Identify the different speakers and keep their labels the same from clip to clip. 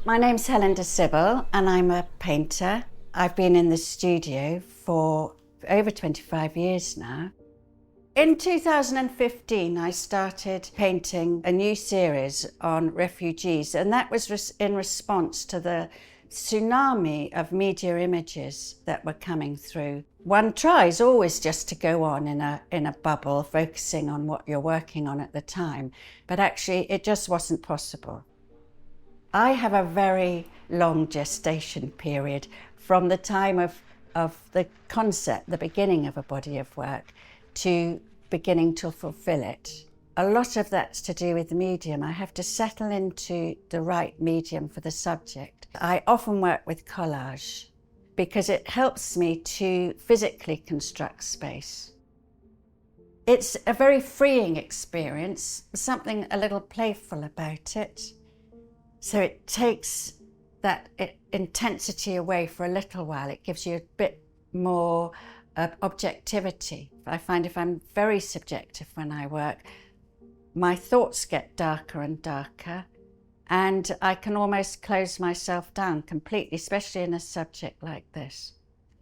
Speaker 1: My name's Helen Sybel and I'm a painter. I've been in the studio for over 25 years now. In 2015, I started painting a new series on refugees, and that was in response to the tsunami of media images that were coming through. One tries always just to go on in a bubble, focusing on what you're working on at the time, but actually it just wasn't possible. I have a very long gestation period from the time of the concept, the beginning of a body of work, to beginning to fulfill it. A lot of that's to do with the medium. I have to settle into the right medium for the subject. I often work with collage because it helps me to physically construct space. It's a very freeing experience, something a little playful about it. So it takes that intensity away for a little while. It gives you a bit more objectivity. I find if I'm very subjective when I work, my thoughts get darker and darker, and I can almost close myself down completely, especially in a subject like this.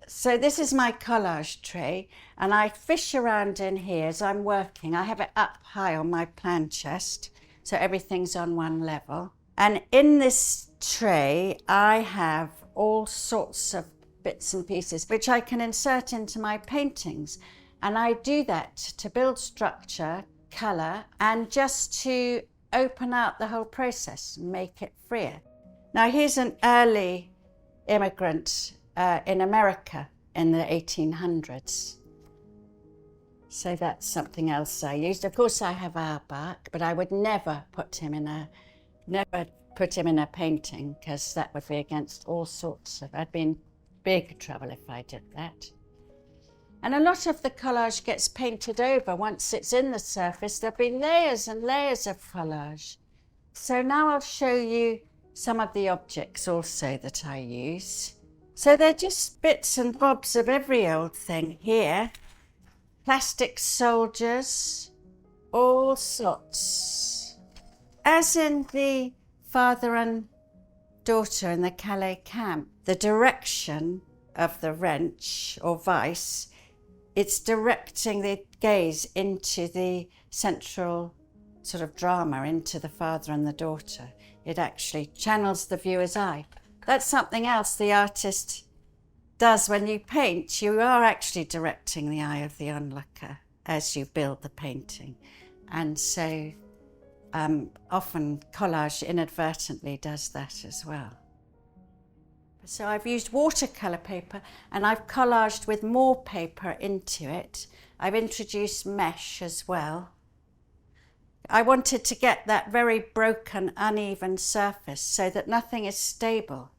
Speaker 1: So this is my collage tray, and I fish around in here as I'm working. I have it up high on my plan chest, so everything's on one level. And in this tray, I have all sorts of bits and pieces which I can insert into my paintings. And I do that to build structure, colour, and just to open out the whole process and make it freer. Now here's an early immigrant in America in the 1800s. So that's something else I used. Of course I have Auerbach, but I would never put him in a painting, because that would be against all sorts of, I'd be in big trouble if I did that. And a lot of the collage gets painted over. Once it's in the surface, there'll be layers and layers of collage. So now I'll show you some of the objects also that I use. So they're just bits and bobs of every old thing here. Plastic soldiers, all sorts. As in the father and daughter in the Calais camp, the direction of the wrench or vice, it's directing the gaze into the central sort of drama, into the father and the daughter. It actually channels the viewer's eye. That's something else the artist does when you paint. You are actually directing the eye of the onlooker as you build the painting. And so often collage inadvertently does that as well. So I've used watercolour paper and I've collaged with more paper into it. I've introduced mesh as well. I wanted to get that very broken, uneven surface so that nothing is stable.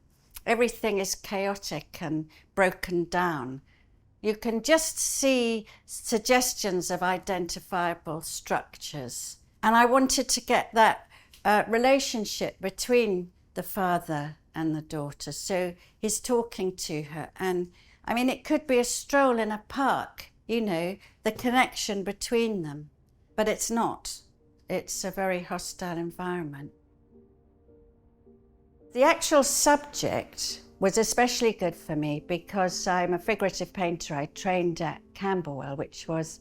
Speaker 1: Everything is chaotic and broken down. You can just see suggestions of identifiable structures. And I wanted to get that relationship between the father and the daughter. So he's talking to her. And I mean, it could be a stroll in a park, you know, the connection between them. But it's not. It's a very hostile environment. The actual subject was especially good for me because I'm a figurative painter. I trained at Camberwell, which was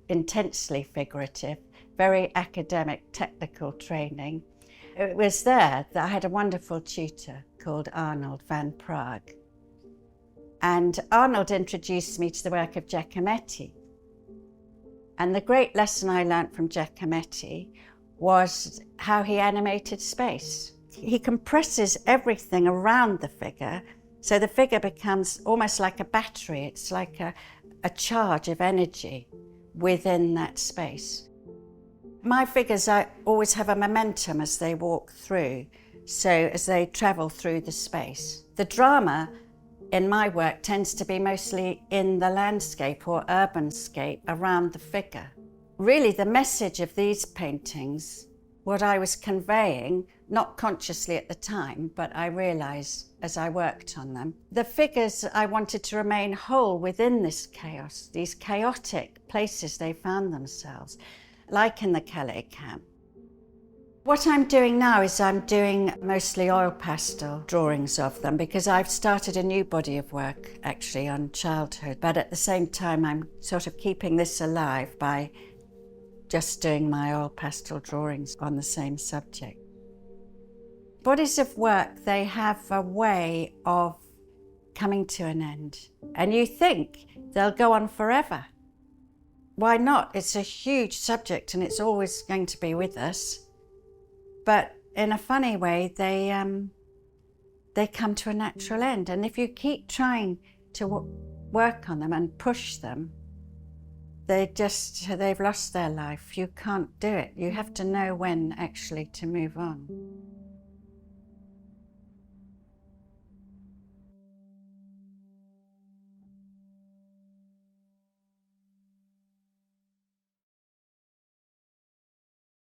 Speaker 1: intensely figurative, very academic, technical training. It was there that I had a wonderful tutor called Arnold van Praag. And Arnold introduced me to the work of Giacometti. And the great lesson I learnt from Giacometti was how he animated space. He compresses everything around the figure, so the figure becomes almost like a battery. It's like a charge of energy within that space. My figures, I always have a momentum as they walk through, so as they travel through the space. The drama in my work tends to be mostly in the landscape or urban scape around the figure. Really, the message of these paintings, what I was conveying, not consciously at the time, but I realised as I worked on them, the figures I wanted to remain whole within this chaos, these chaotic places they found themselves, like in the Calais camp. What I'm doing now is I'm doing mostly oil pastel drawings of them because I've started a new body of work actually on childhood, but at the same time I'm sort of keeping this alive by just doing my oil pastel drawings on the same subject. Bodies of work, they have a way of coming to an end, and you think they'll go on forever. Why not? It's a huge subject and it's always going to be with us. But in a funny way, they come to a natural end. And if you keep trying to work on them and push them, they've lost their life. You can't do it. You have to know when actually to move on.